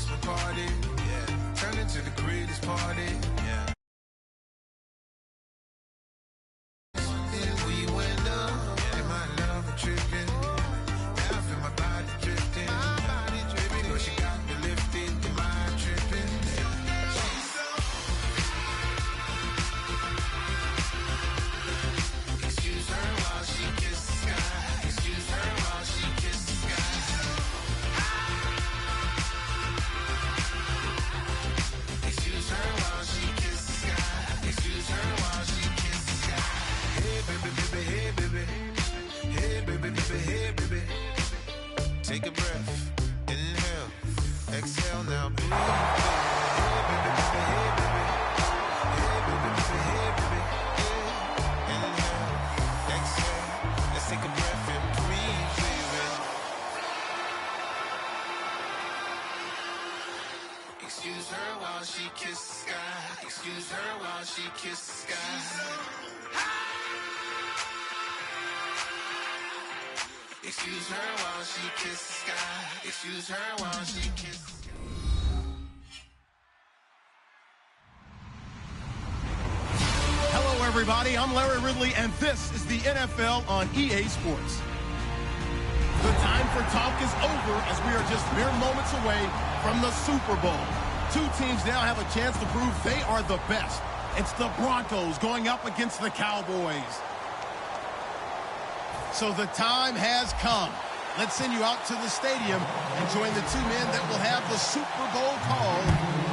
Christmas party. Yeah. Turn into the greatest party. Yeah. And we went up. And my love tripping. Now I feel my body drifting. My body dripping. But she got me lifted. The mind tripping. She's so. Excuse her while she kisses the sky. Excuse her while she kisses the sky. Excuse her while she kisses the sky. Excuse her while she kisses the sky. Hey baby, baby, hey baby. Hey baby, baby, hey baby. Take a breath, inhale, exhale, now breathe. Hey baby, baby, hey baby. Hey baby, baby, hey baby. Inhale, exhale, let's take a breath and breathe, baby. Excuse her while she kisses the sky. Excuse her while she kisses the sky. Excuse her while she kisses the sky. Excuse her while she kisses the sky. Hello, everybody. I'm Larry Ridley, and this is the NFL on EA Sports. The time for talk is over as we are just mere moments away from the Super Bowl. Two teams now have a chance to prove they are the best. It's the Broncos going up against the Cowboys. So the time has come. Let's send you out to the stadium and join the two men that will have the Super Bowl call.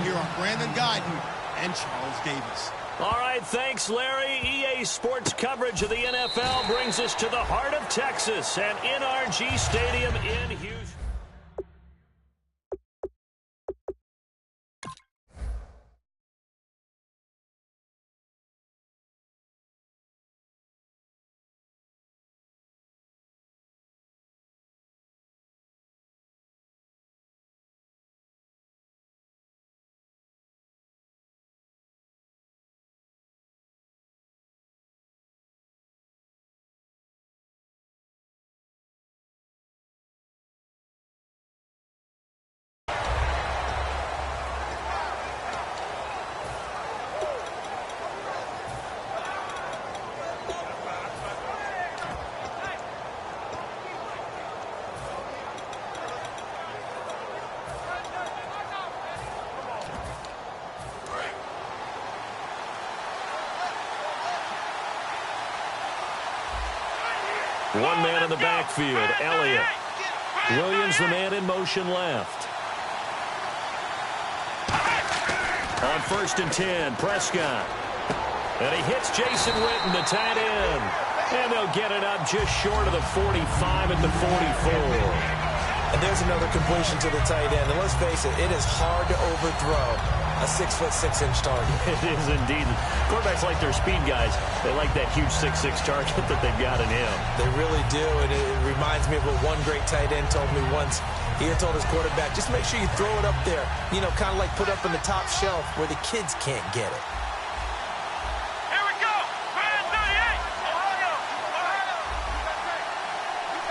Here are Brandon Guyton and Charles Davis. All right, thanks, Larry. EA Sports coverage of the NFL brings us to the heart of Texas and NRG Stadium in Houston. One man in the backfield, Elliott. Williams, the man in motion left. On 1st and 10, Prescott. And he hits Jason Witten, the tight end. And they'll get it up just short of the 45 at the 44. And there's another completion to the tight end. And let's face it, it is hard to overthrow a 6'6" target. It is indeed. Quarterbacks like their speed guys. They like that huge 6'6" target that they've got in him. They really do, and it reminds me of what one great tight end told me once. He had told his quarterback, just make sure you throw it up there, you know, kind of like put up on the top shelf where the kids can't get it. Here we go! Brand 38! Ohio! Ohio!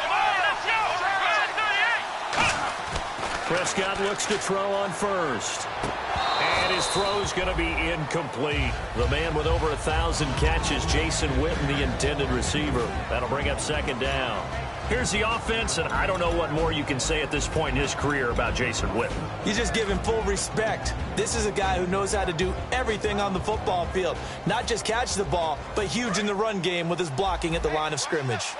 Come on, let's go! Brand 38! Prescott looks to throw on 1st. And his throw's going to be incomplete. The man with over 1,000 catches, Jason Witten, the intended receiver. That'll bring up 2nd down. Here's the offense, and I don't know what more you can say at this point in his career about Jason Witten. You just give him full respect. This is a guy who knows how to do everything on the football field. Not just catch the ball, but huge in the run game with his blocking at the line of scrimmage.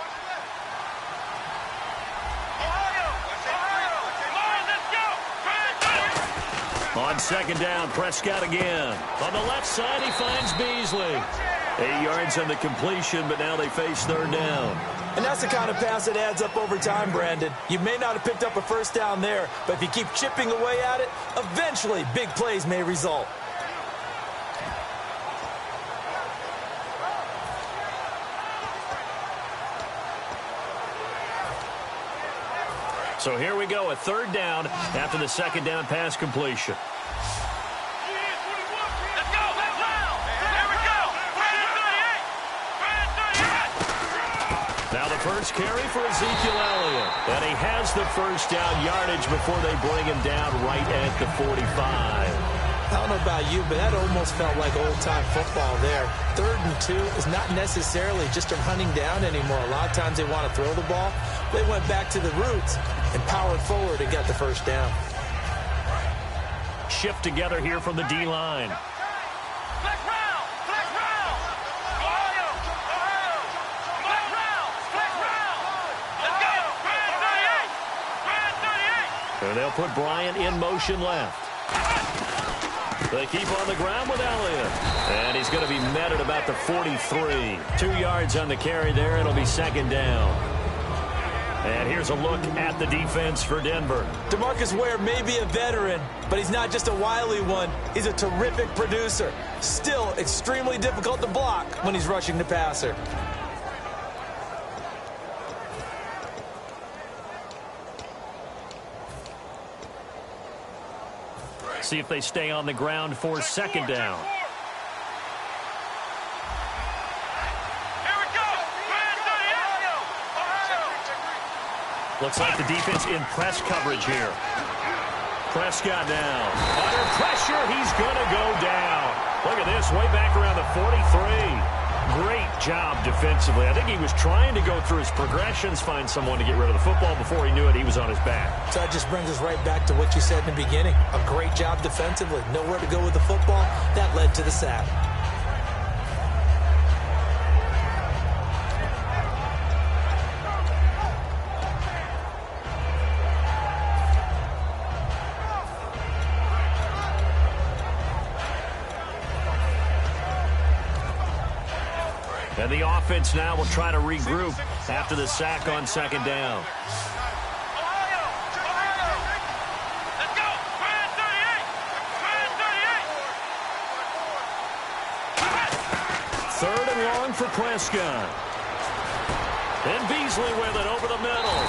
On 2nd down, Prescott again. On the left side, he finds Beasley. 8 yards on the completion, but now they face 3rd down. And that's the kind of pass that adds up over time, Brandon. You may not have picked up a 1st down there, but if you keep chipping away at it, eventually big plays may result. So here we go, a 3rd down after the 2nd down pass completion. Let's go! Here we go! Brand 38! Brand 38! Now the first carry for Ezekiel Elliott. And he has the first down yardage before they bring him down right at the 45. I don't know about you, but that almost felt like old-time football there. 3rd and 2 is not necessarily just a running down anymore. A lot of times they want to throw the ball. They went back to the roots and powered forward and got the first down. Shift together here from the D-line. And they'll put Bryant in motion left. They keep on the ground with Elliott. And he's going to be met at about the 43. 2 yards on the carry there. It'll be 2nd down. And here's a look at the defense for Denver. DeMarcus Ware may be a veteran, but he's not just a wily one. He's a terrific producer. Still extremely difficult to block when he's rushing the passer. See if they stay on the ground for 2nd down. Looks like the defense in press coverage here. Prescott now. Under pressure, he's going to go down. Look at this, way back around the 43. Great job defensively. I think he was trying to go through his progressions, find someone to get rid of the football. Before he knew it, he was on his back. So that just brings us right back to what you said in the beginning. A great job defensively. Nowhere to go with the football. That led to the sack. And the offense now will try to regroup after the sack on 2nd down. Third and long for Prescott. And Beasley with it over the middle.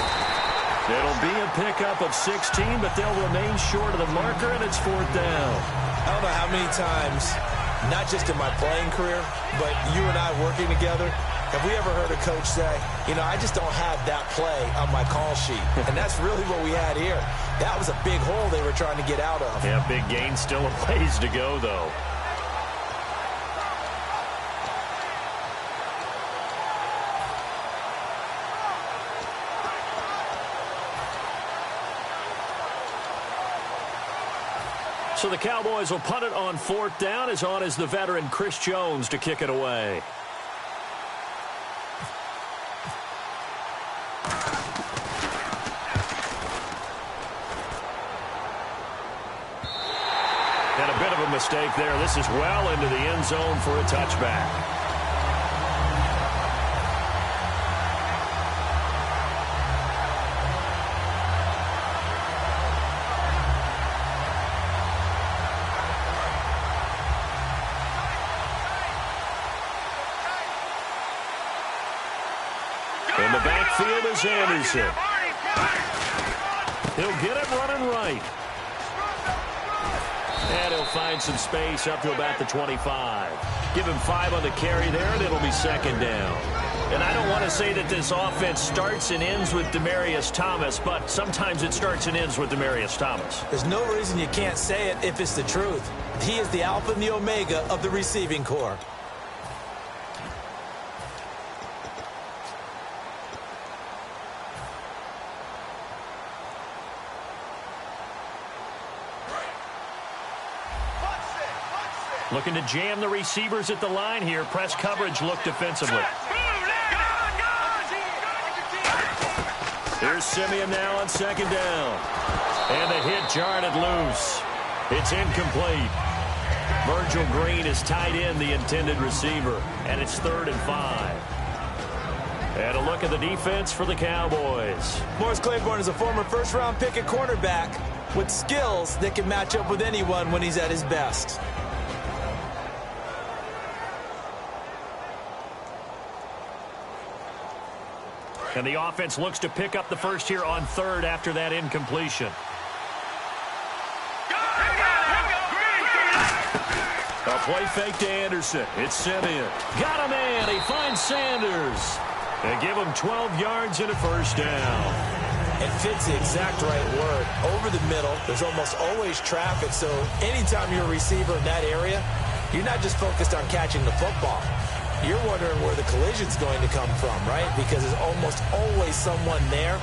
It'll be a pickup of 16, but they'll remain short of the marker, and it's 4th down. I don't know how many times, not just in my playing career, but you and I working together, have we ever heard a coach say, you know, I just don't have that play on my call sheet. And that's really what we had here. That was a big hole they were trying to get out of. Yeah, big gain, still a ways to go, though. So the Cowboys will punt it on 4th down. As on is the veteran Chris Jones to kick it away. And a bit of a mistake there. This is well into the end zone for a touchback. In the backfield is Anderson. He'll get it running right. And he'll find some space up to about the 25. Give him 5 on the carry there, and it'll be 2nd down. And I don't want to say that this offense starts and ends with Demaryius Thomas, but sometimes it starts and ends with Demaryius Thomas. There's no reason you can't say it if it's the truth. He is the alpha and the omega of the receiving corps. Looking to jam the receivers at the line here. Press coverage look defensively. Here's Simeon now on 2nd down. And the hit jarred it loose. It's incomplete. Virgil Green is tied in, the intended receiver. And it's 3rd and 5. And a look at the defense for the Cowboys. Morris Claiborne is a former first-round pick at cornerback with skills that can match up with anyone when he's at his best. And the offense looks to pick up the first here on 3rd after that incompletion. A play fake to Anderson. It's Simeon. Got a man. He finds Sanders. And give him 12 yards and a first down. And fit's the exact right word. Over the middle, there's almost always traffic, so anytime you're a receiver in that area, you're not just focused on catching the football. You're wondering where the collision's going to come from, right? Because there's almost always someone there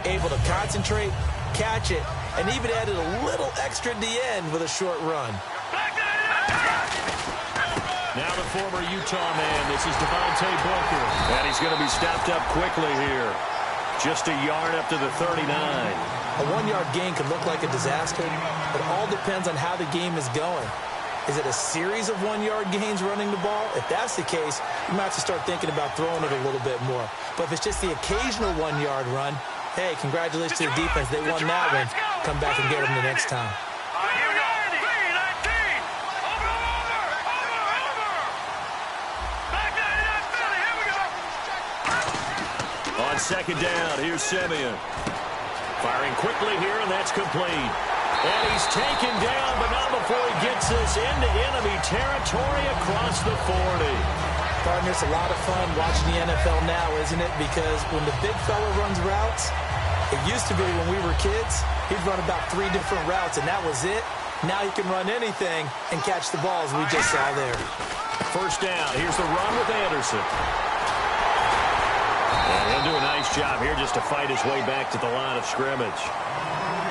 able to concentrate, catch it, and even added a little extra at the end with a short run. Now the former Utah man, this is Devontae Booker. And he's going to be stopped up quickly here. Just a yard up to the 39. A 1-yard gain can look like a disaster. It all depends on how the game is going. Is it a series of 1-yard gains running the ball? If that's the case, you might have to start thinking about throwing it a little bit more. But if it's just the occasional 1-yard run, hey, congratulations to the defense. They won that one. Come back and get them the next time. On second down, here's Simeon. Firing quickly here, and that's complete. And he's taken down, but not before he gets this into enemy territory across the 40. Partner, it's a lot of fun watching the NFL now, isn't it? Because when the big fella runs routes, it used to be when we were kids, he'd run about 3 different routes, and that was it. Now he can run anything and catch the balls we just saw there. First down, here's the run with Anderson. And he'll do a nice job here just to fight his way back to the line of scrimmage.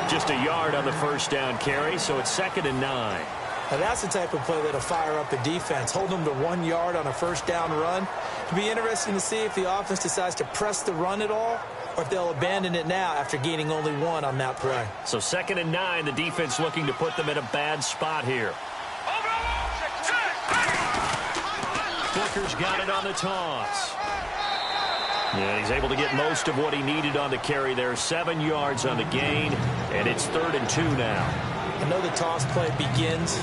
Just a yard on the first down carry, so it's 2nd and 9. Now that's the type of play that'll fire up a defense. Hold them to 1 yard on a first down run. It'll be interesting to see if the offense decides to press the run at all, or if they'll abandon it now after gaining only 1 on that play. So 2nd and 9, the defense looking to put them in a bad spot here. Booker's got it on the toss. Yeah, he's able to get most of what he needed on the carry there. 7 yards on the gain, and it's 3rd and 2 now. I know the toss play begins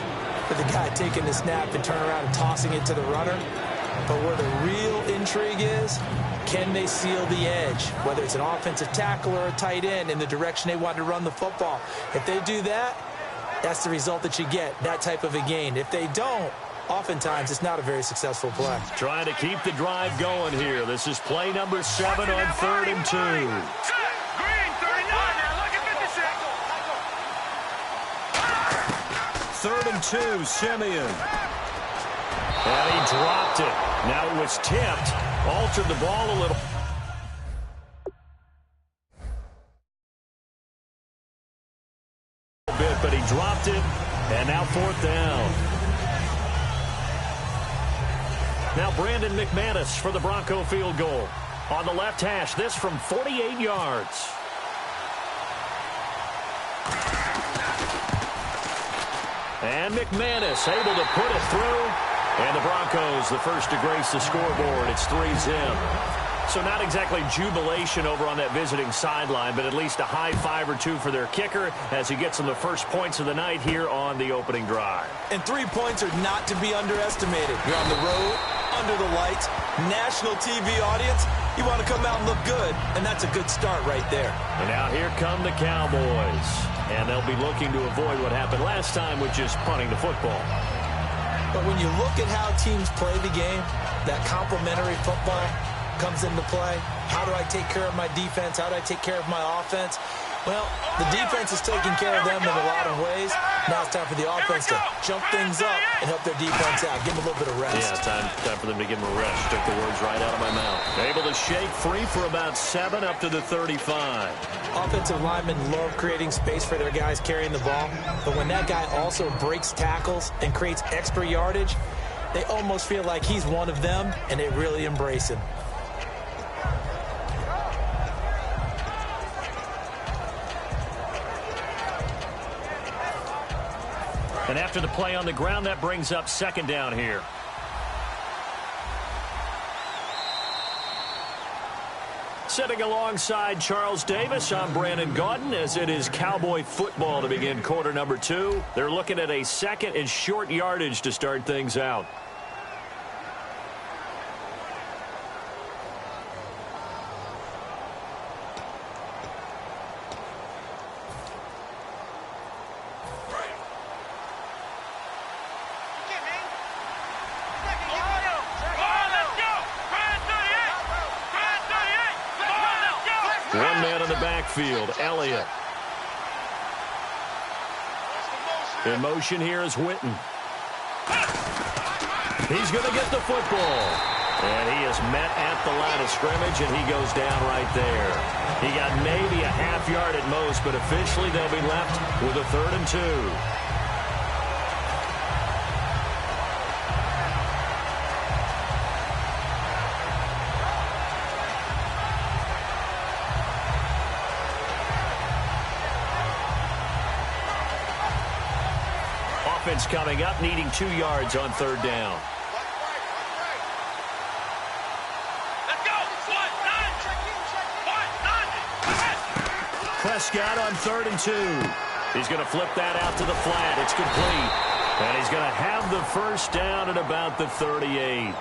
with the guy taking the snap and turning around and tossing it to the runner. But where the real intrigue is, can they seal the edge? Whether it's an offensive tackle or a tight end in the direction they want to run the football. If they do that, that's the result that you get, that type of a gain. If they don't, oftentimes it's not a very successful play. Trying to keep the drive going here. This is play number 7 on 3rd and 2. 3rd and 2, Simeon. And he dropped it. Now it was tipped. Altered the ball a little bit, but he dropped it. And now 4th down. Now Brandon McManus for the Bronco field goal. On the left hash, this from 48 yards. And McManus able to put it through. And the Broncos, the first to grace the scoreboard. It's 3-zip. So not exactly jubilation over on that visiting sideline, but at least a high 5 or 2 for their kicker as he gets them the first points of the night here on the opening drive. And 3 points are not to be underestimated. You're on the road, under the lights, national TV audience. You want to come out and look good, and that's a good start right there. And now here come the Cowboys. And they'll be looking to avoid what happened last time with just punting the football. But when you look at how teams play the game, that complementary football comes into play. How do I take care of my defense? How do I take care of my offense? Well, the defense is taking care of them in a lot of ways. Now it's time for the offense to jump things up and help their defense out. Give them a little bit of rest. Yeah, time for them to give them a rest. Took the words right out of my mouth. Able to shake free for about 7 up to the 35. Offensive linemen love creating space for their guys carrying the ball. But when that guy also breaks tackles and creates extra yardage, they almost feel like he's one of them, and they really embrace him. And after the play on the ground, that brings up 2nd down here. Sitting alongside Charles Davis, I'm Brandon Gaudin, as it is Cowboy football to begin quarter number 2. They're looking at a 2nd and short yardage to start things out. One man in the backfield, Elliott. In motion here is Witten. He's going to get the football. And he is met at the line of scrimmage, and he goes down right there. He got maybe a half yard at most, but officially they'll be left with a 3rd and 2. Offense coming up, needing 2 yards on 3rd down. Prescott on 3rd and 2. He's going to flip that out to the flat. It's complete. And he's going to have the first down at about the 38.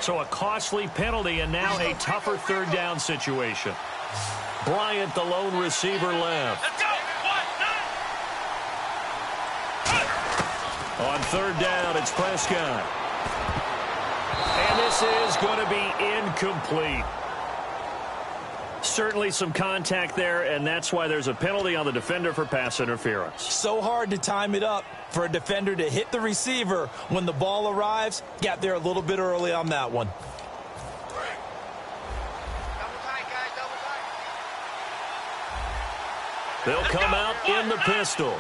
So a costly penalty and now a tougher 3rd down situation. Bryant, the lone receiver, left. On 3rd down, it's Prescott. And this is going to be incomplete. Certainly some contact there, and that's why there's a penalty on the defender for pass interference. So hard to time it up for a defender to hit the receiver when the ball arrives. Got there a little bit early on that one. They'll come out in the pistol.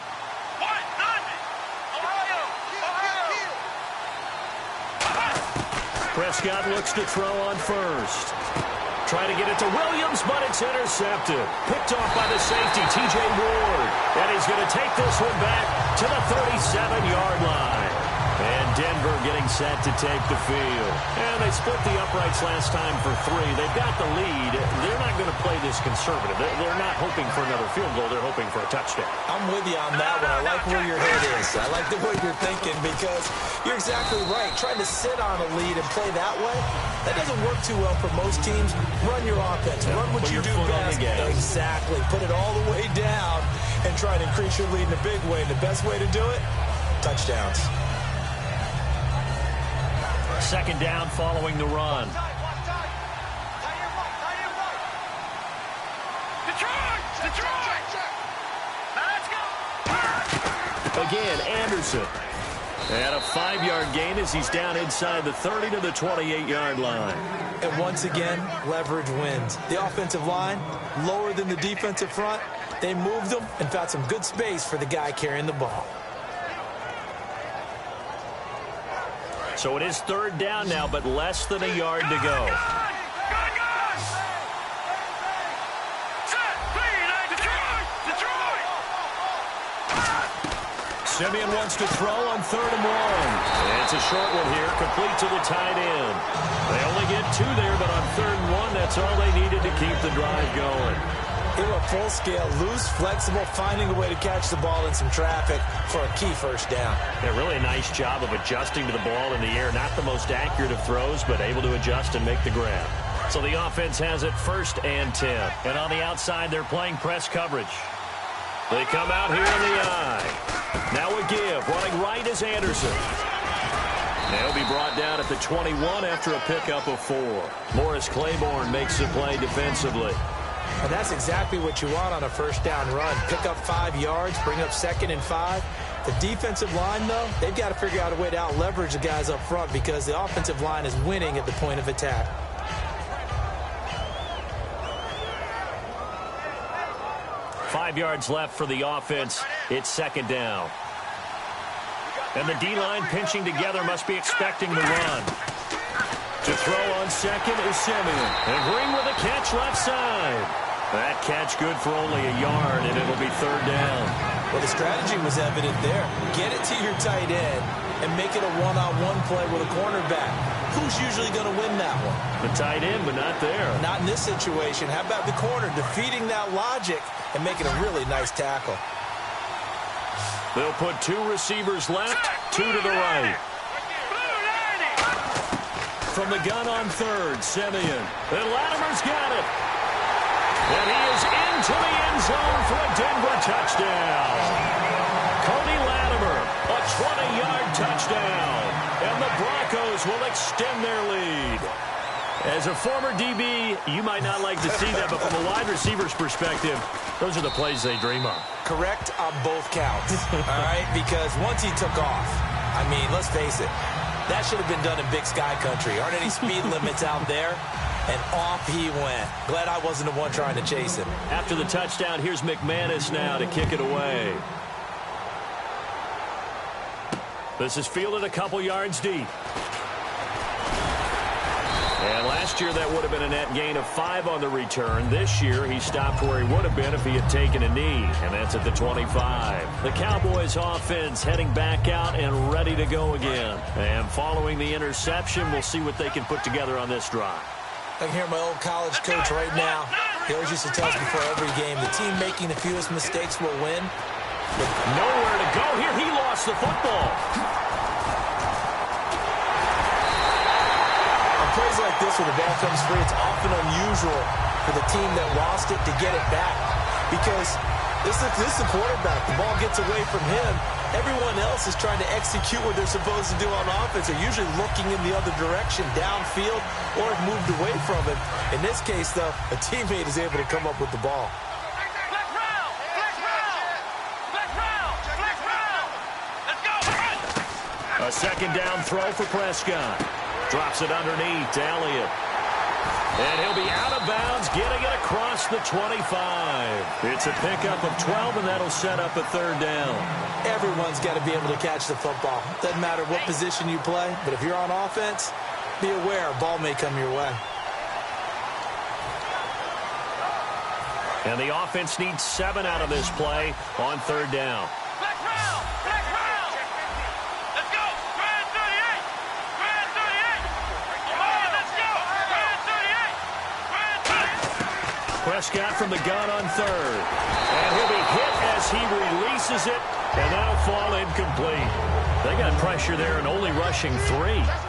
Prescott looks to throw on 1st. Trying to get it to Williams, but it's intercepted. Picked off by the safety, T.J. Ward. And he's going to take this one back to the 37-yard line. And Denver getting set to take the field. And they split the uprights last time for 3. They've got the lead. They're not going to play this conservative. They're not hoping for another field goal. They're hoping for a touchdown. I'm with you on that one. I like where your head is. I like the way you're thinking because you're exactly right. Trying to sit on a lead and play that way, that doesn't work too well for most teams. Run your offense. Run what you do best. Exactly. Put it all the way down and try to increase your lead in a big way. And the best way to do it, touchdowns. 2nd down following the run. Again, Anderson. And a 5-yard gain as he's down inside the 30 to the 28-yard line. And once again, leverage wins. The offensive line, lower than the defensive front. They moved them and found some good space for the guy carrying the ball. So it is 3rd down now, but less than a yard to go. Simeon wants to throw on 3rd and 1. It's a short one here, complete to the tight end. They only get 2 there, but on 3rd and 1, that's all they needed to keep the drive going. They were full scale, loose, flexible, finding a way to catch the ball in some traffic for a key first down. Yeah, really a nice job of adjusting to the ball in the air. Not the most accurate of throws, but able to adjust and make the grab. So the offense has it 1st and 10. And on the outside, they're playing press coverage. They come out here in the eye. Now a give. Running right is Anderson. They'll be brought down at the 21 after a pickup of 4. Morris Claiborne makes the play defensively. And that's exactly what you want on a first down run. Pick up 5 yards, bring up 2nd and 5. The defensive line, though, they've got to figure out a way to out-leverage the guys up front because the offensive line is winning at the point of attack. Five yards left for the offense. It's 2nd down. And the D-line pinching together must be expecting the run. To throw on 2nd is Simeon. And Green with a catch left side. That catch good for only a yard, and it'll be 3rd down. Well, the strategy was evident there. Get it to your tight end and make it a one-on-one play with a cornerback. Who's usually going to win that one? The tight end, but not there. Not in this situation. How about the corner defeating that logic and making a really nice tackle? They'll put 2 receivers left, 2 to the right. From the gun on third, Simeon. And Latimer's got it. And he is into the end zone for a Denver touchdown. Cody Latimer, a 20-yard touchdown. And the Broncos will extend their lead. As a former DB, you might not like to see that, but from a wide receiver's perspective, those are the plays they dream of. Correct on both counts, all right? Because once he took off, I mean, let's face it, that should have been done in Big Sky Country. Aren't any speed limits out there? And off he went. Glad I wasn't the one trying to chase him. After the touchdown, here's McManus now to kick it away. This is fielded a couple yards deep. And last year, that would have been a net gain of 5 on the return. This year, he stopped where he would have been if he had taken a knee, and that's at the 25. The Cowboys offense heading back out and ready to go again. And following the interception, we'll see what they can put together on this drive. I can hear my old college coach right now. He always used to tell us before every game, the team making the fewest mistakes will win. But nowhere to go here. He lost the football. Plays like this where the ball comes free, it's often unusual for the team that lost it to get it back because this is the quarterback. The ball gets away from him. Everyone else is trying to execute what they're supposed to do on offense. They're usually looking in the other direction, downfield, or have moved away from it. In this case, though, a teammate is able to come up with the ball. A second down throw for Prescott. Drops it underneath to Elliott. And he'll be out of bounds, getting it across the 25. It's a pickup of 12, and that'll set up a third down. Everyone's got to be able to catch the football. Doesn't matter what position you play, but if you're on offense, be aware a ball may come your way. And the offense needs 7 out of this play on third down. Prescott from the gun on third. And he'll be hit as he releases it, and that'll fall incomplete. They got pressure there and only rushing 3.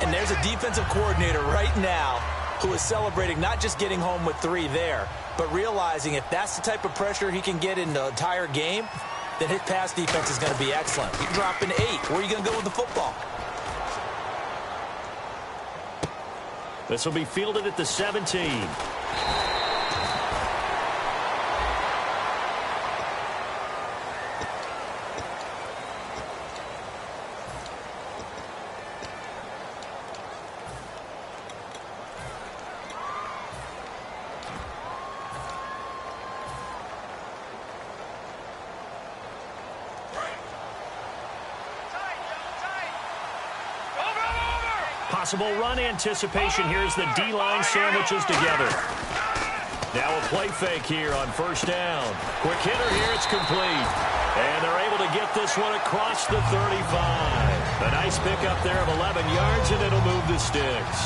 And there's a defensive coordinator right now who is celebrating not just getting home with 3 there, but realizing if that's the type of pressure he can get in the entire game, then his pass defense is going to be excellent. You're dropping 8. Where are you going to go with the football? This will be fielded at the 17. Possible run anticipation here as the D-line sandwiches together. Now a play fake here on first down. Quick hitter here, it's complete. And they're able to get this one across the 35. A nice pickup there of 11 yards, and it'll move the sticks.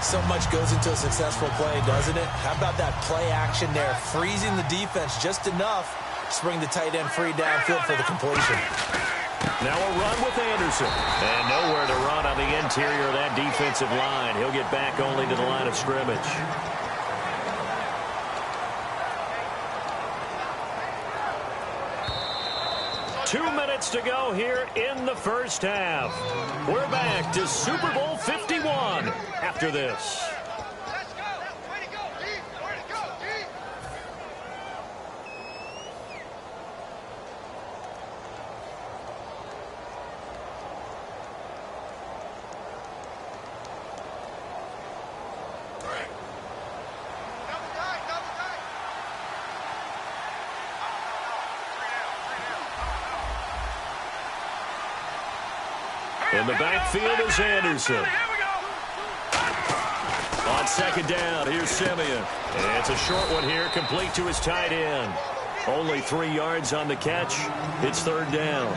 So much goes into a successful play, doesn't it? How about that play action there, freezing the defense just enough to bring the tight end free downfield for the completion. Now a run with Anderson. And nowhere to run on the interior of that defensive line. He'll get back only to the line of scrimmage. Two minutes to go here in the first half. We're back to Super Bowl 51 after this. In the backfield is Anderson. On second down, here's Simeon. And it's a short one here, complete to his tight end. Only 3 yards on the catch. It's third down.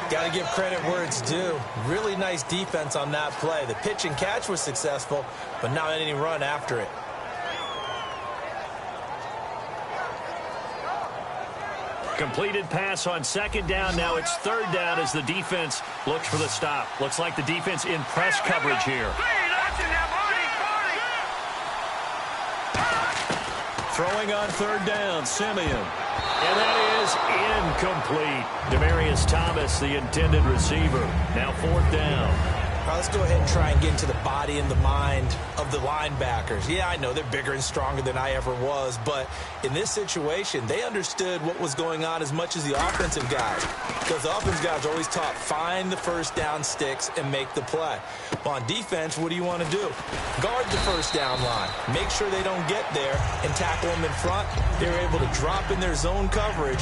Got to give credit where it's due. Really nice defense on that play. The pitch and catch was successful, but not any run after it. Completed pass on second down. Now it's third down as the defense looks for the stop. Looks like the defense in press coverage here. Throwing on third down, Simeon. And that is incomplete. Demaryius Thomas, the intended receiver. Now fourth down. All right, let's go ahead and try and get into the body and the mind of the linebackers. Yeah, I know they're bigger and stronger than I ever was, but in this situation, they understood what was going on as much as the offensive guys. Because the offensive guys are always taught, find the first down sticks and make the play. Well, on defense, what do you want to do? Guard the first down line. Make sure they don't get there and tackle them in front. They were able to drop in their zone coverage,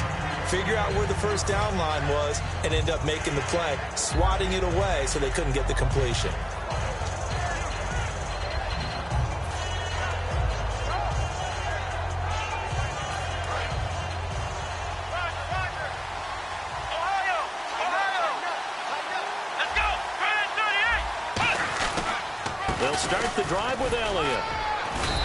figure out where the first down line was, and end up making the play, swatting it away so they couldn't get the completion. They'll start the drive with Elliott.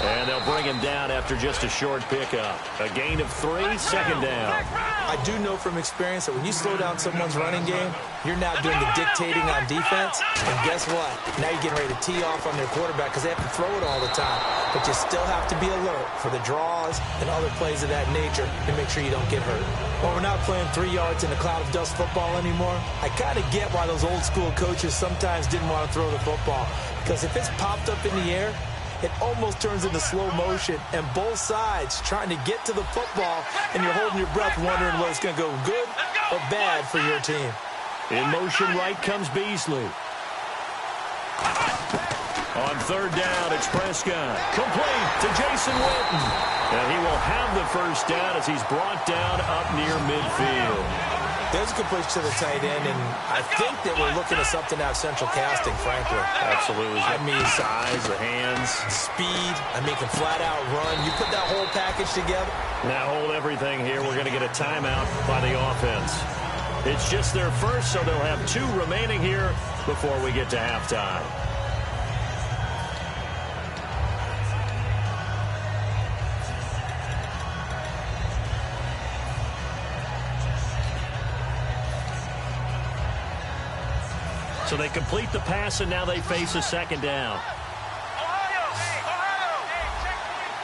And they'll bring him down after just a short pickup. A gain of 3, second down. I do know from experience that when you slow down someone's running game, you're now doing the dictating on defense. And guess what? Now you're getting ready to tee off on their quarterback because they have to throw it all the time. But you still have to be alert for the draws and other plays of that nature to make sure you don't get hurt. Well, we're not playing 3 yards in a cloud of dust football anymore. I kind of get why those old school coaches sometimes didn't want to throw the football. Because if it's popped up in the air, it almost turns into slow motion, and both sides trying to get to the football, and you're holding your breath wondering whether it's going to go good or bad for your team. In motion right comes Beasley. On third down, it's Prescott. Complete to Jason Witten. And he will have the first down as he's brought down up near midfield. There's a completion to the tight end, and I think that we're looking at something out of central casting, frankly. Absolutely. I mean, size, the hands. Speed. I mean, can flat out run. You put that whole package together. Now hold everything here. We're going to get a timeout by the offense. It's just their first, so they'll have 2 remaining here before we get to halftime. So they complete the pass, and now they face a second down. Ohio!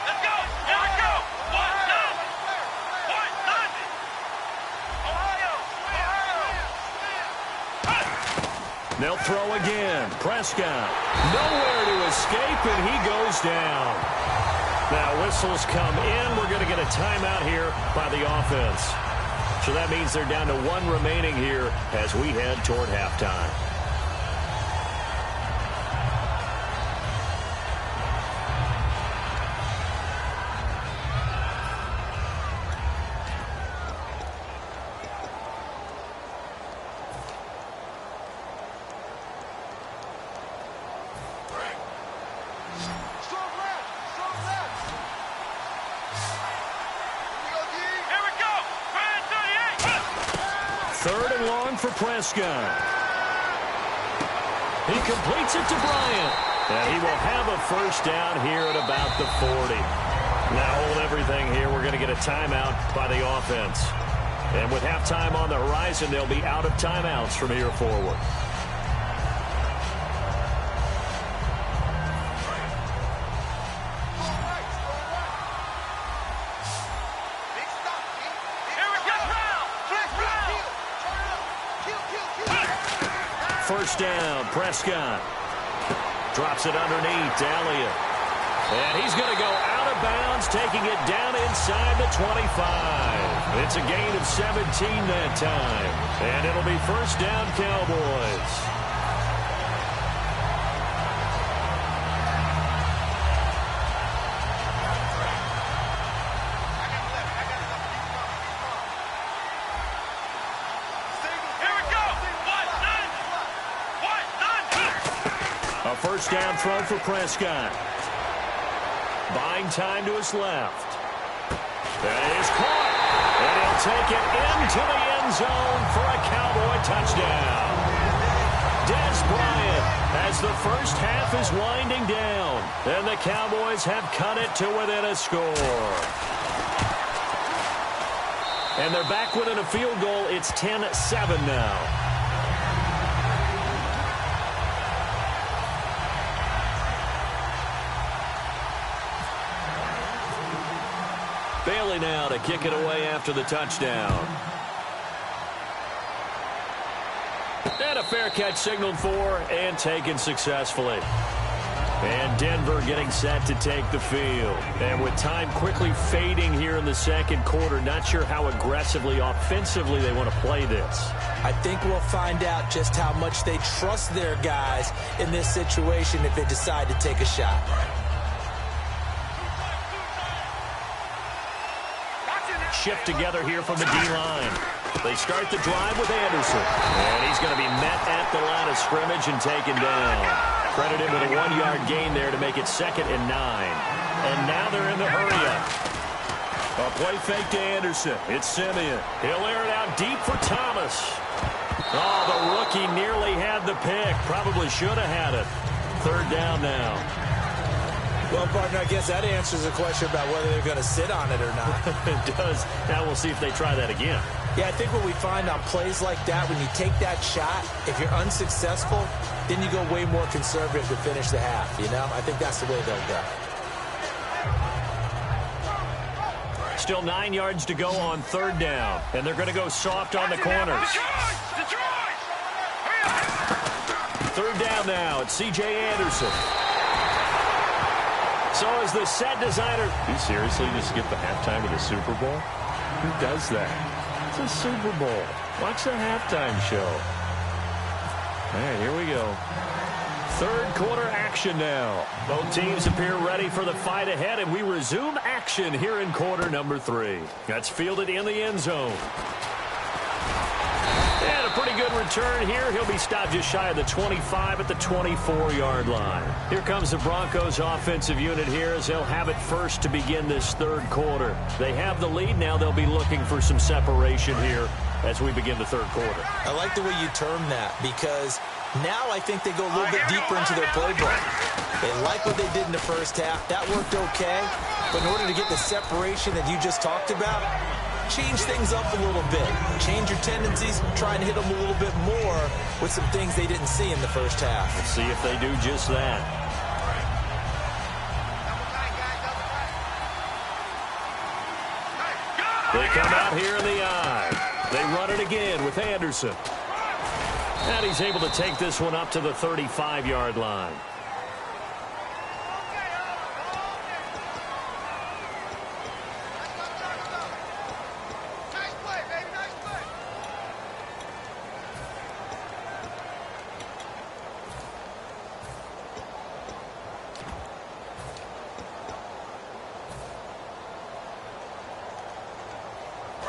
Let's go! Here we go! 1-0! They'll throw again. Prescott. Nowhere to escape, and he goes down. Now whistles come in. We're going to get a timeout here by the offense. So that means they're down to 1 remaining here as we head toward halftime. Third and long for Prescott. He completes it to Bryant. And he will have a first down here at about the 40. Now hold everything here. We're going to get a timeout by the offense. And with halftime on the horizon, they'll be out of timeouts from here forward. First down, Prescott. Drops it underneath to Elliott. And he's going to go out of bounds, taking it down inside the 25. It's a gain of 17 that time. And it'll be first down, Cowboys. First down throw for Prescott. Buying time to his left. That is caught. And he'll take it into the end zone for a Cowboy touchdown. Dez Bryant as the first half is winding down. And the Cowboys have cut it to within a score. And they're back within a field goal. It's 10-7 now. Bailey now to kick it away after the touchdown. And a fair catch signaled for and taken successfully. And Denver getting set to take the field. And with time quickly fading here in the second quarter, not sure how aggressively, offensively they want to play this. I think we'll find out just how much they trust their guys in this situation if they decide to take a shot. Shift together here from the D-line. They start the drive with Anderson. And he's going to be met at the line of scrimmage and taken down. Credit him with a 1-yard gain there to make it 2nd and 9. And now they're in the hurry-up. A play fake to Anderson. It's Simeon. He'll air it out deep for Thomas. Oh, the rookie nearly had the pick. Probably should have had it. 3rd down now. Well, partner, I guess that answers the question about whether they're going to sit on it or not. It does. Now we'll see if they try that again. Yeah, I think what we find on plays like that, when you take that shot, if you're unsuccessful, then you go way more conservative to finish the half, you know? I think that's the way they'll go. Still 9 yards to go on 3rd down, and they're going to go soft on the corners. 3rd down now. It's C.J. Anderson. So as the set designer... You seriously just skip the halftime of the Super Bowl? Who does that? It's a Super Bowl. Watch the halftime show. All right, here we go. 3rd quarter action now. Both teams appear ready for the fight ahead, and we resume action here in quarter number 3. That's fielded in the end zone. And a pretty good return here. He'll be stopped just shy of the 25 at the 24-yard line. Here comes the Broncos offensive unit here as they'll have it first to begin this 3rd quarter. They have the lead. Now they'll be looking for some separation here as we begin the 3rd quarter. I like the way you term that because now I think they go a little bit deeper into their playbook. They like what they did in the first half. That worked okay. But in order to get the separation that you just talked about, change things up a little bit. Change your tendencies. Try and hit them a little bit more with some things they didn't see in the first half. Let's see if they do just that. They come out here in the eye. They run it again with Anderson. And he's able to take this one up to the 35-yard line.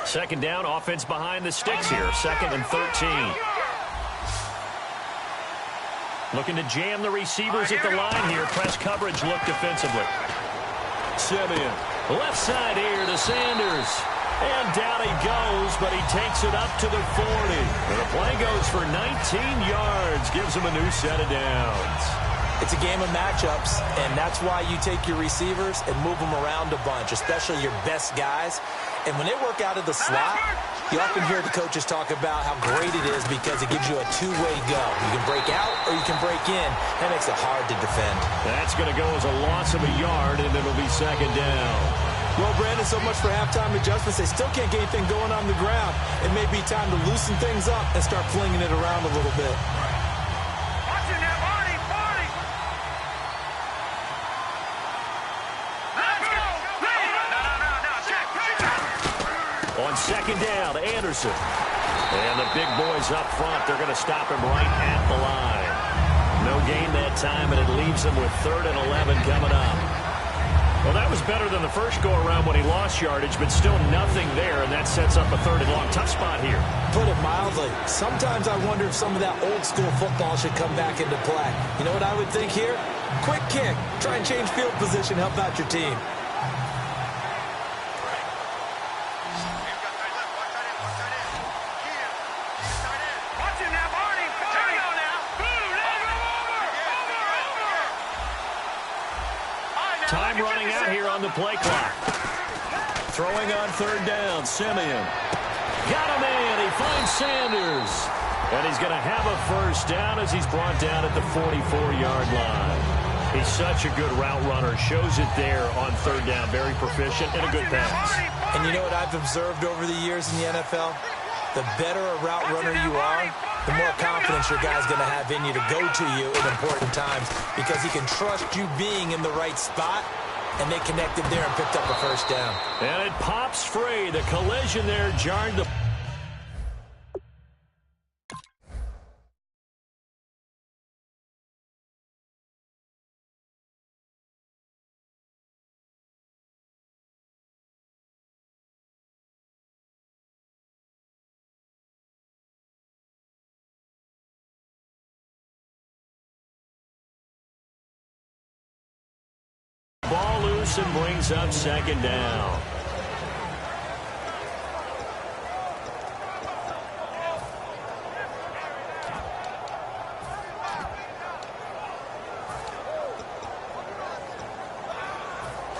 Second down, offense behind the sticks here. 2nd and 13. Looking to jam the receivers at the line here. Press coverage look defensively. Simeon, left side here to Sanders. And down he goes, but he takes it up to the 40. And the play goes for 19 yards. Gives him a new set of downs. It's a game of matchups, and that's why you take your receivers and move them around a bunch, especially your best guys. And when they work out of the slot, you often hear the coaches talk about how great it is because it gives you a two-way go. You can break out or you can break in. That makes it hard to defend. That's going to go as a loss of a yard, and it'll be 2nd down. Well, Brandon, so much for halftime adjustments. They still can't get anything going on the ground. It may be time to loosen things up and start flinging it around a little bit. On 2nd down, Anderson. And the big boys up front, they're going to stop him right at the line. No gain that time, and it leaves him with 3rd and 11 coming up. Well, that was better than the first go-around when he lost yardage, but still nothing there, and that sets up a 3rd and long. Tough spot here. Put it mildly. Sometimes I wonder if some of that old-school football should come back into play. You know what I would think here? Quick kick. Try and change field position, help out your team. Time running out here on the play clock. Throwing on 3rd down, Simeon. Got a man. He finds Sanders. And he's going to have a first down as he's brought down at the 44-yard line. He's such a good route runner. Shows it there on third down. Very proficient and a good pass. And you know what I've observed over the years in the NFL? The better a route runner you are, the more confidence your guy's going to have in you to go to you at important times because he can trust you being in the right spot, and they connected there and picked up a first down. And it pops free. The collision there jarred the... Ball loose and brings up second down.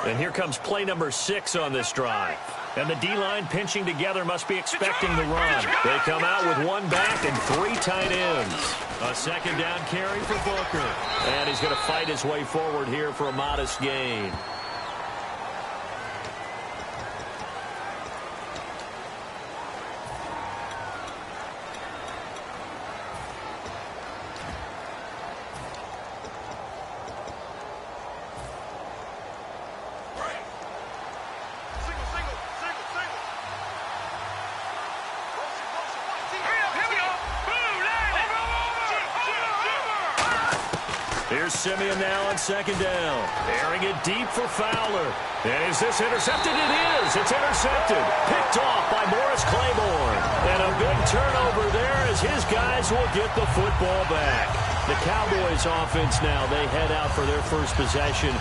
And here comes play number 6 on this drive. And the D-line pinching together must be expecting the run. They come out with one back and 3 tight ends. A second down carry for Booker. And he's going to fight his way forward here for a modest gain. Here's Simeon now on second down. Airing it deep for Fowler. And is this intercepted? It is. It's intercepted. Picked off by Morris Claiborne. And a big turnover there as his guys will get the football back. The Cowboys offense now, they head out for their first possession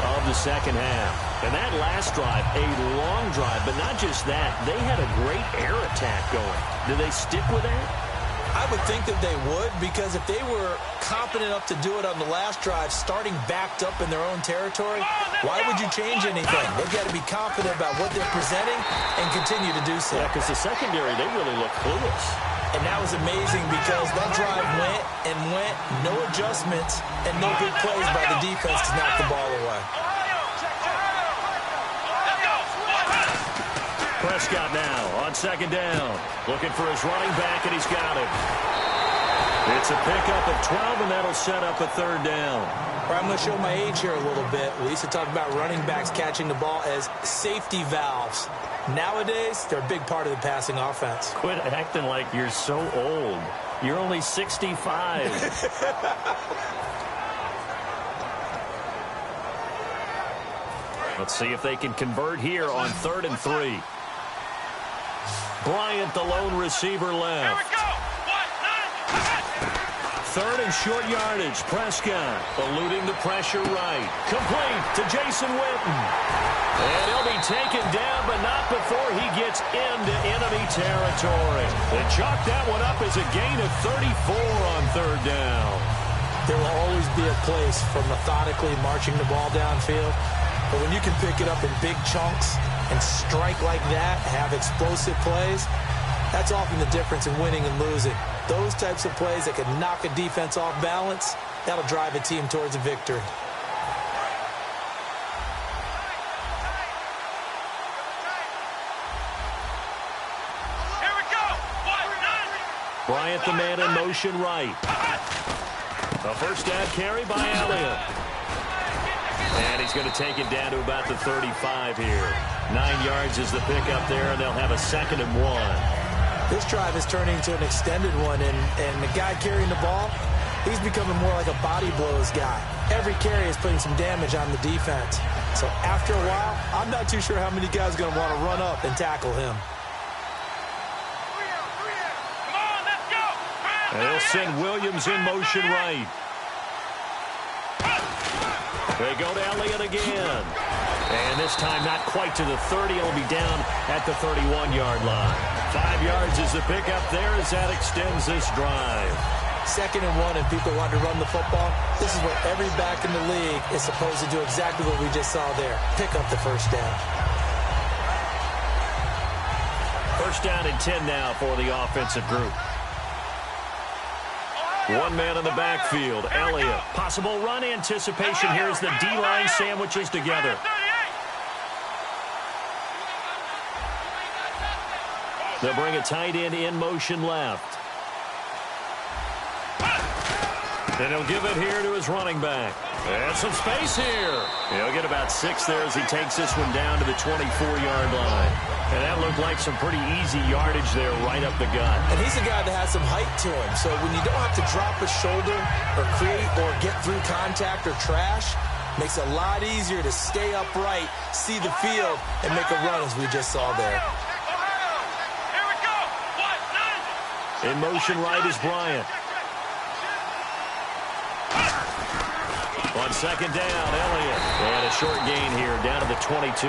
of the second half. And that last drive, a long drive, but not just that. They had a great air attack going. Do they stick with that? I would think that they would, because if they were confident enough to do it on the last drive, starting backed up in their own territory, why would you change anything? They've got to be confident about what they're presenting and continue to do so. Yeah, because the secondary, they really look clueless. And that was amazing because that drive went and went, no adjustments, and no big plays by the defense to knock the ball away. Prescott now on second down. Looking for his running back, and he's got it. It's a pickup of 12, and that'll set up a third down. All right, I'm going to show my age here a little bit. We used to talk about running backs catching the ball as safety valves. Nowadays, they're a big part of the passing offense. Quit acting like you're so old. You're only 65. Let's see if they can convert here on 3rd and 3. Bryant, the lone receiver, left. Third and short yardage. Prescott eluding the pressure right. Complete to Jason Witten. And he'll be taken down, but not before he gets into enemy territory. They chalk that one up as a gain of 34 on third down. There will always be a place for methodically marching the ball downfield. But when you can pick it up in big chunks and strike like that, have explosive plays, that's often the difference in winning and losing. Those types of plays that can knock a defense off balance, that'll drive a team towards a victory. Here we go. Bryant, the man in motion right. A first down carry by Elliott. And he's going to take it down to about the 35 here. 9 yards is the pickup there, and they'll have a 2nd and 1. This drive is turning into an extended one, and the guy carrying the ball, he's becoming more like a body blows guy. Every carry is putting some damage on the defense. So after a while, I'm not too sure how many guys are going to want to run up and tackle him. Come on, let's go. And they'll send Williams in motion right. They go to Elliott again. And this time not quite to the 30. It'll be down at the 31-yard line. 5 yards is the pickup there as that extends this drive. 2nd and 1, and people want to run the football. This is where every back in the league is supposed to do exactly what we just saw there. Pick up the first down. First down and 10 now for the offensive group. One man in the backfield, Elliott. Possible run anticipation here as the D-line sandwiches together. They'll bring a tight end in motion left. And he'll give it here to his running back. And some space here. He'll get about 6 there as he takes this one down to the 24-yard line. And that looked like some pretty easy yardage there right up the gut. And he's a guy that has some height to him. So when you don't have to drop a shoulder or create or get through contact or trash, makes it a lot easier to stay upright, see the field, and make a run as we just saw there. In motion right is Bryant. On second down, Elliott. And a short gain here down to the 22.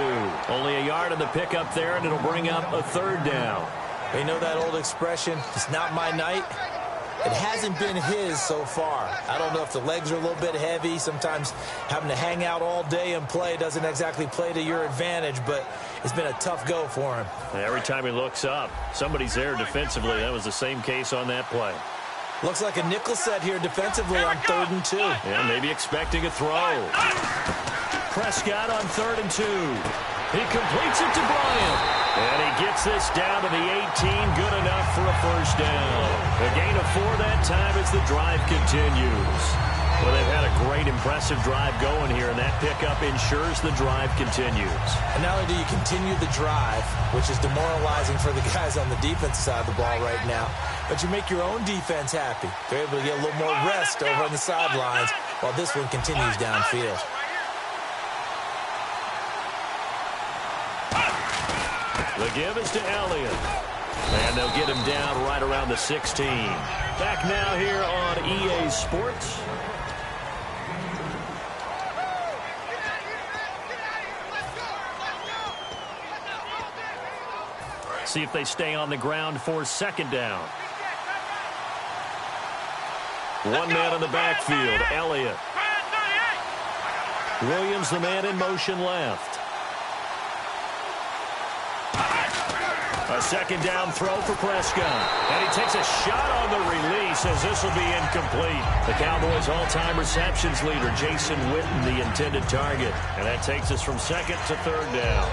Only a yard on the pickup there, and it'll bring up a third down. You know that old expression, it's not my night? It hasn't been his so far. I don't know if the legs are a little bit heavy. Sometimes having to hang out all day and play doesn't exactly play to your advantage, but it's been a tough go for him. Every time he looks up, somebody's there defensively. That was the same case on that play. Looks like a nickel set here defensively on 3rd and 2. Yeah, maybe expecting a throw. Prescott on 3rd and 2. He completes it to Bryant. And he gets this down to the 18. Good enough for a first down. A gain of 4 that time as the drive continues. Well, they've had a great, impressive drive going here, and that pickup ensures the drive continues. And not only do you continue the drive, which is demoralizing for the guys on the defensive side of the ball right now, but you make your own defense happy. They're able to get a little more rest over on the sidelines while this one continues downfield. The give is to Elliott. And they'll get him down right around the 16. Back now here on EA Sports. See if they stay on the ground for second down. One man in the backfield, Elliott. Williams, the man in motion left. A second down throw for Prescott. And he takes a shot on the release as this will be incomplete. The Cowboys' all-time receptions leader, Jason Witten, the intended target. And that takes us from second to third down.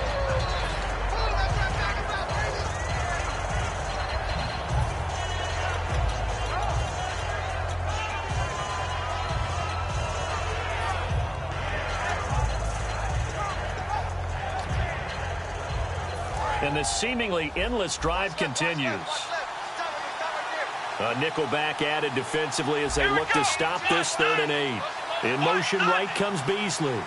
And the seemingly endless drive continues. A nickel back added defensively as they look to stop this 3rd and 8. In motion right comes Beasley.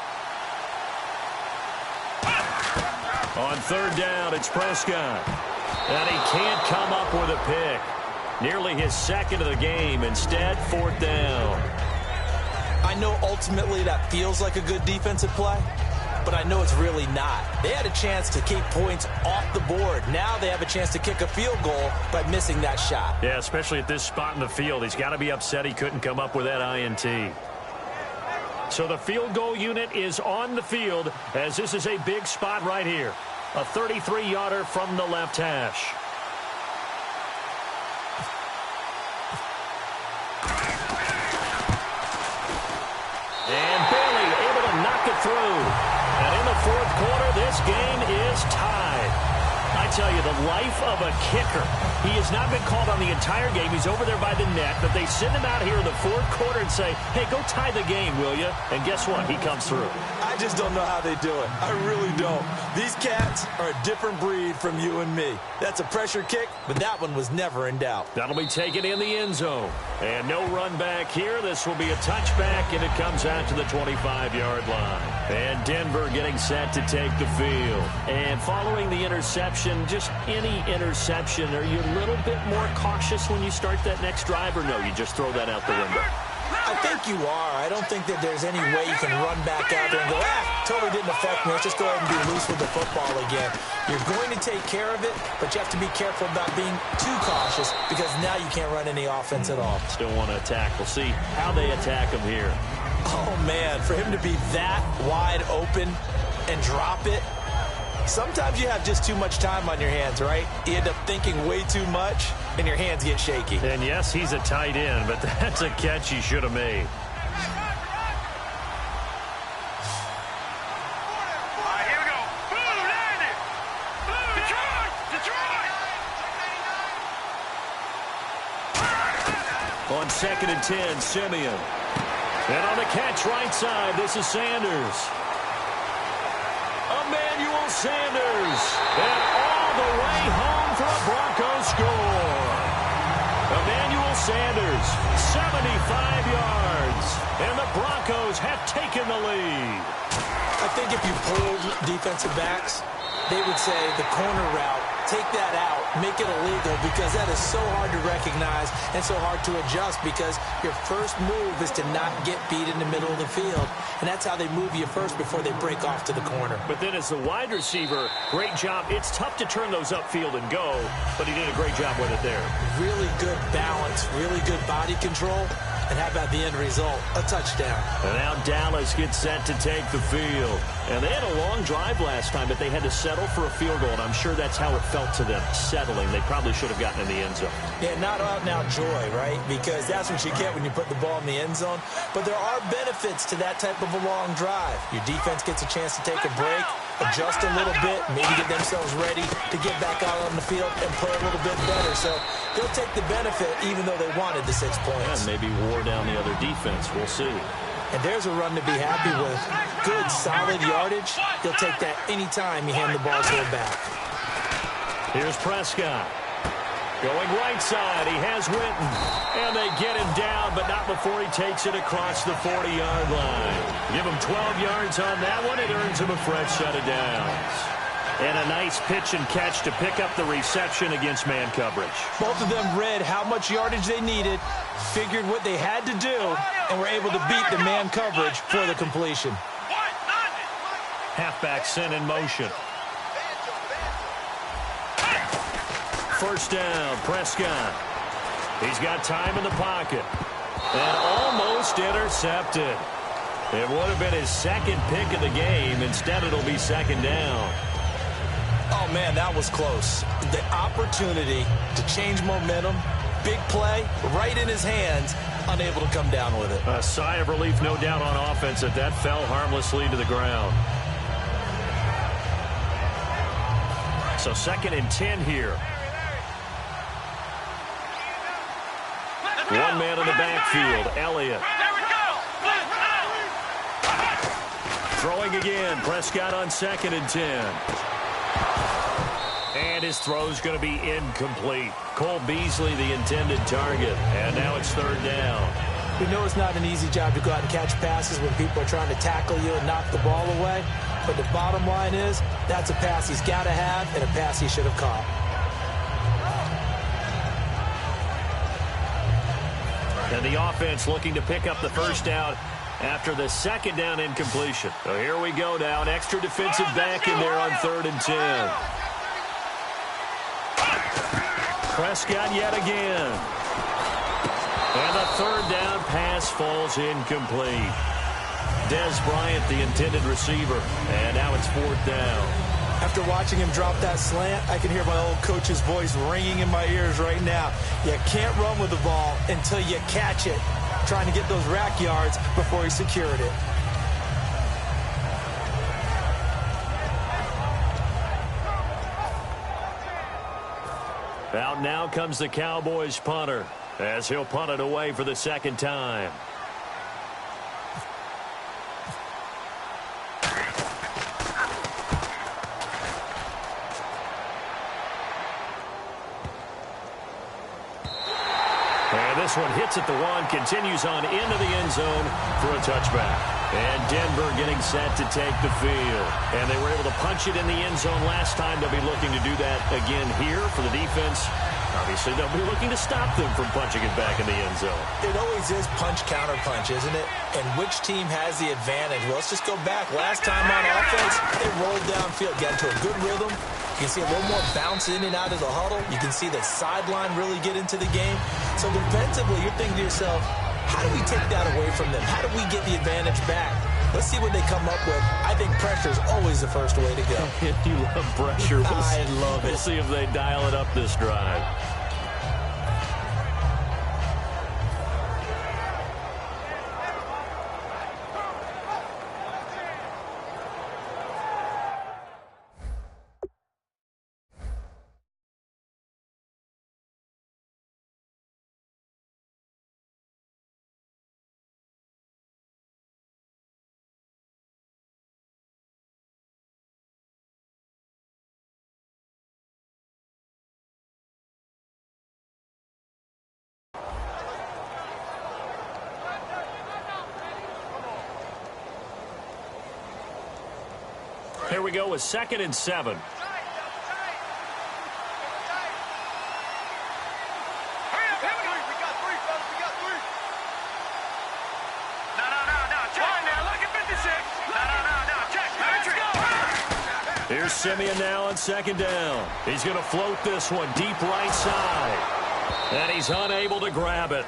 On 3rd down, it's Prescott. And he can't come up with a pick. Nearly his 2nd of the game. Instead, 4th down. I know ultimately that feels like a good defensive play, but I know it's really not. They had a chance to keep points off the board. Now they have a chance to kick a field goal by missing that shot. Yeah, especially at this spot in the field. He's got to be upset he couldn't come up with that INT. So the field goal unit is on the field as this is a big spot right here. A 33-yarder from the left hash. And Bailey able to knock it through. And in the 4th quarter, this game is tied. I tell you, the life of a kicker. He has not been called on the entire game. He's over there by the net, but they send him out here in the 4th quarter and say, hey, go tie the game, will you? And guess what? He comes through. I just don't know how they do it. I really don't. These cats are a different breed from you and me. That's a pressure kick, but that one was never in doubt. That'll be taken in the end zone. And no run back here. This will be a touchback, and it comes out to the 25-yard line. And Denver getting set to take the field. And following the interception, just any interception, are you a little bit more cautious when you start that next drive, or no, you just throw that out the window? I think you are. I don't think that there's any way you can run back out there and go, totally didn't affect me. Let's just go ahead and be loose with the football again. You're going to take care of it, but you have to be careful about being too cautious because now you can't run any offense at all. Still want to attack. We'll see how they attack him here. Oh, man, for him to be that wide open and drop it, Sometimes you have just too much time on your hands, right? You end up thinking way too much, and your hands get shaky. And yes, he's a tight end, but that's a catch he should have made. On 2nd and 10, Simeon. And on the catch right side, this is Sanders. Emmanuel Sanders. And all the way home for a Broncos score. Emmanuel Sanders, 75 yards. And the Broncos have taken the lead. I think if you pulled defensive backs, they would say the corner route, take that out, make it illegal, because that is so hard to recognize and so hard to adjust, because your first move is to not get beat in the middle of the field. And that's how they move you first before they break off to the corner. But then as the wide receiver, great job. It's tough to turn those upfield and go, but he did a great job with it there. Really good balance, really good body control. And how about the end result? A touchdown. And now Dallas gets set to take the field. And they had a long drive last time, but they had to settle for a field goal, and I'm sure that's how it felt to them, settling. They probably should have gotten in the end zone. Yeah, not out-and-out joy, right? Because that's what you get when you put the ball in the end zone. But there are benefits to that type of a long drive. Your defense gets a chance to take a break, adjust a little bit, maybe get themselves ready to get back out on the field and play a little bit better. So they'll take the benefit even though they wanted the 6 points. And maybe wore down the other defense. We'll see. And there's a run to be happy with. Good, solid yardage. He'll take that anytime you hand the ball to him back. Here's Prescott. Going right side. He has Witten. And they get him down, but not before he takes it across the 40-yard line. Give him 12 yards on that one. It earns him a fresh set of downs. And a nice pitch and catch to pick up the reception against man coverage. Both of them read how much yardage they needed, figured what they had to do, and were able to beat the man coverage for the completion. Halfback sent in motion. First down, Prescott. He's got time in the pocket. And almost intercepted. It would have been his second pick of the game. Instead, it'll be second down. Oh, man, that was close. The opportunity to change momentum, big play, right in his hands, unable to come down with it. A sigh of relief, no doubt, on offense that fell harmlessly to the ground. So 2nd and 10 here. One man in the backfield, Elliott. Throwing again, Prescott on 2nd and 10. And his throw's going to be incomplete. Cole Beasley, the intended target. And now it's 3rd down. We know it's not an easy job to go out and catch passes when people are trying to tackle you and knock the ball away. But the bottom line is, that's a pass he's got to have and a pass he should have caught. And the offense looking to pick up the first down after the 2nd down incompletion. So here we go now. An extra defensive back in there on 3rd and 10. Prescott yet again. And the 3rd down pass falls incomplete. Dez Bryant, the intended receiver. And now it's 4th down. After watching him drop that slant, I can hear my old coach's voice ringing in my ears right now. You can't run with the ball until you catch it. Trying to get those rack yards before he secured it. Out now comes the Cowboys punter as he'll punt it away for the 2nd time. And this one hits at the 1, continues on into the end zone for a touchback. And Denver getting set to take the field. And they were able to punch it in the end zone last time. They'll be looking to do that again here for the defense. Obviously, they'll be looking to stop them from punching it back in the end zone. It always is punch-counter-punch, isn't it? And which team has the advantage? Well, let's just go back. Last time on offense, they rolled downfield, got into a good rhythm. You can see a little more bounce in and out of the huddle. You can see the sideline really get into the game. So defensively, you're thinking to yourself, how do we take that away from them? How do we get the advantage back? Let's see what they come up with. I think pressure is always the first way to go. You love pressure. I love it. We'll see if they dial it up this drive. Here we go with 2nd and 7. Hurry up, here we go. We got 3, fellas. We got 3. No. Check. Now, look at 56. No. Check. Let's go. Here's Simeon now on 2nd down. He's going to float this one deep right side. And he's unable to grab it.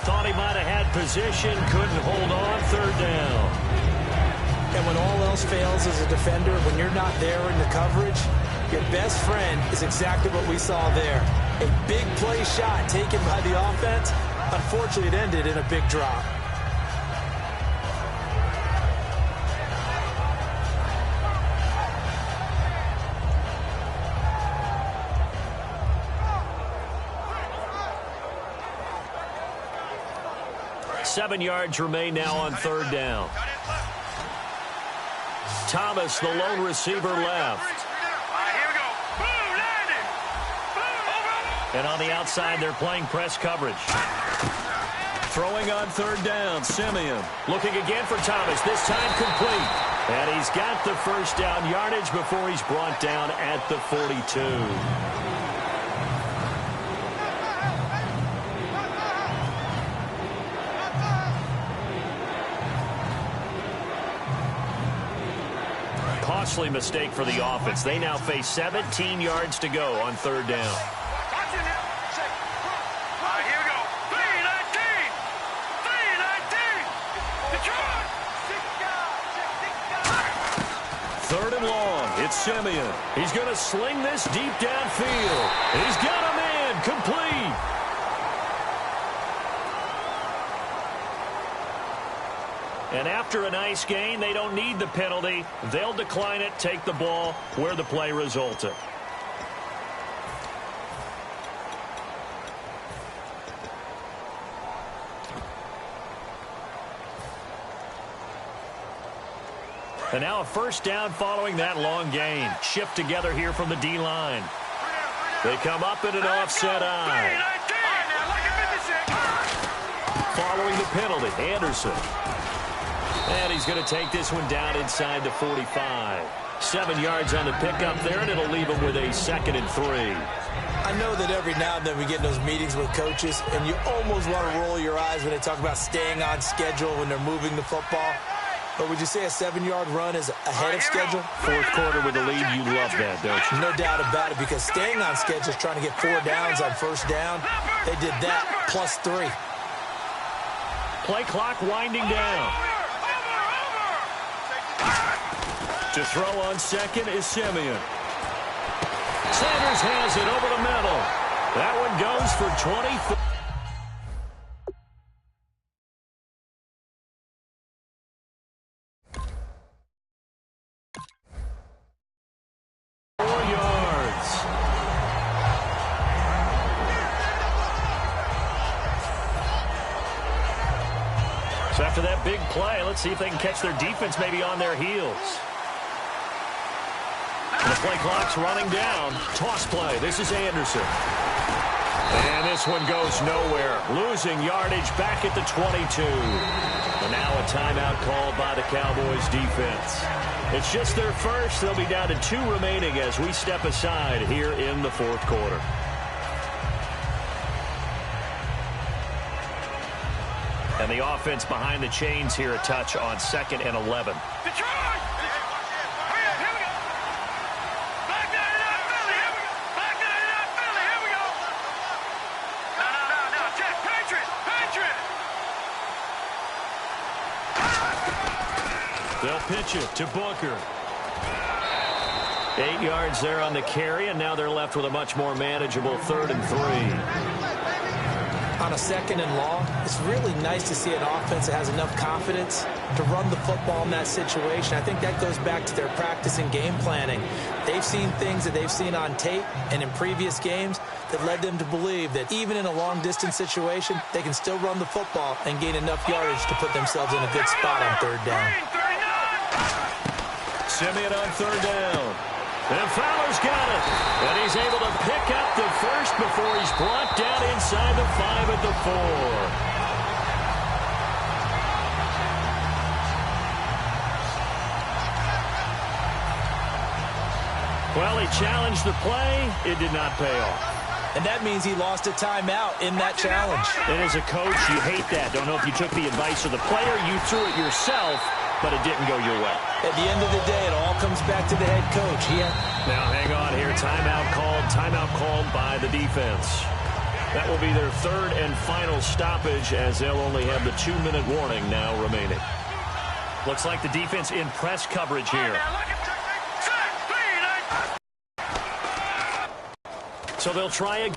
Thought he might have had position. Couldn't hold on. 3rd down. And when all else fails as a defender, when you're not there in the coverage, your best friend is exactly what we saw there. A big play shot taken by the offense. Unfortunately, it ended in a big drop. Seven yards remain now on 3rd down. Thomas, the lone receiver, left. Here we go. Boom, landed. Boom, over. And on the outside, they're playing press coverage. Throwing on 3rd down, Simeon. Looking again for Thomas, this time complete. And he's got the first down yardage before he's brought down at the 42. Costly mistake for the offense. They now face 17 yards to go on 3rd down. Watch it now. Check. All right, here we go. 3-19. 3-19. Detroit. 6 guys. 3rd and long. It's Simeon. He's going to sling this deep downfield. He's got a man. Complete. And after a nice gain, they don't need the penalty. They'll decline it, take the ball where the play resulted. And now a first down following that long gain. Shift together here from the D-line. They come up in an offset eye. Following the penalty, Anderson. And he's going to take this one down inside the 45. 7 yards on the pickup there, and it'll leave him with a 2nd and 3. I know that every now and then we get in those meetings with coaches, and you almost want to roll your eyes when they talk about staying on schedule when they're moving the football. But would you say a 7-yard run is ahead of schedule? 4th quarter with the lead, you love that, don't you? No doubt about it, because staying on schedule is trying to get 4 downs on 1st down. They did that plus 3. Play clock winding down. To throw on 2nd is Simeon. Sanders has it over the middle. That one goes for 24. So after that big play, let's see if they can catch their defense maybe on their heels. The play clock's running down. Toss play. This is Anderson. And this one goes nowhere. Losing yardage back at the 22. And now a timeout called by the Cowboys defense. It's just their first. They'll be down to 2 remaining as we step aside here in the 4th quarter. And the offense behind the chains here a touch on 2nd and 11. Detroit! Hurry up, here we go. Back 99 Philly, here we go. Back 99 Philly, here we go. No. Check, Patriot. They'll pitch it to Booker. 8 yards there on the carry, and now they're left with a much more manageable 3rd and 3. On a 2nd and long, it's really nice to see an offense that has enough confidence to run the football in that situation. I think that goes back to their practice and game planning. They've seen things that they've seen on tape and in previous games that led them to believe that even in a long-distance situation, they can still run the football and gain enough yardage to put themselves in a good spot on 3rd down. Simeon on 3rd down. And Fowler's got it. And he's able to pick up the first before he's brought down inside the 5 at the 4. Well, he challenged the play. It did not pay off. And that means he lost a timeout in that challenge. And as a coach, you hate that. Don't know if you took the advice of the player. You threw it yourself, but it didn't go your way. At the end of the day, it all comes back to the head coach. Now, hang on here. Timeout called by the defense. That will be their 3rd and final stoppage, as they'll only have the 2-minute warning now remaining. Looks like the defense in press coverage here. So they'll try again.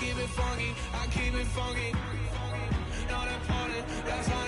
Keep it funky, I keep it funky. Not important, that's how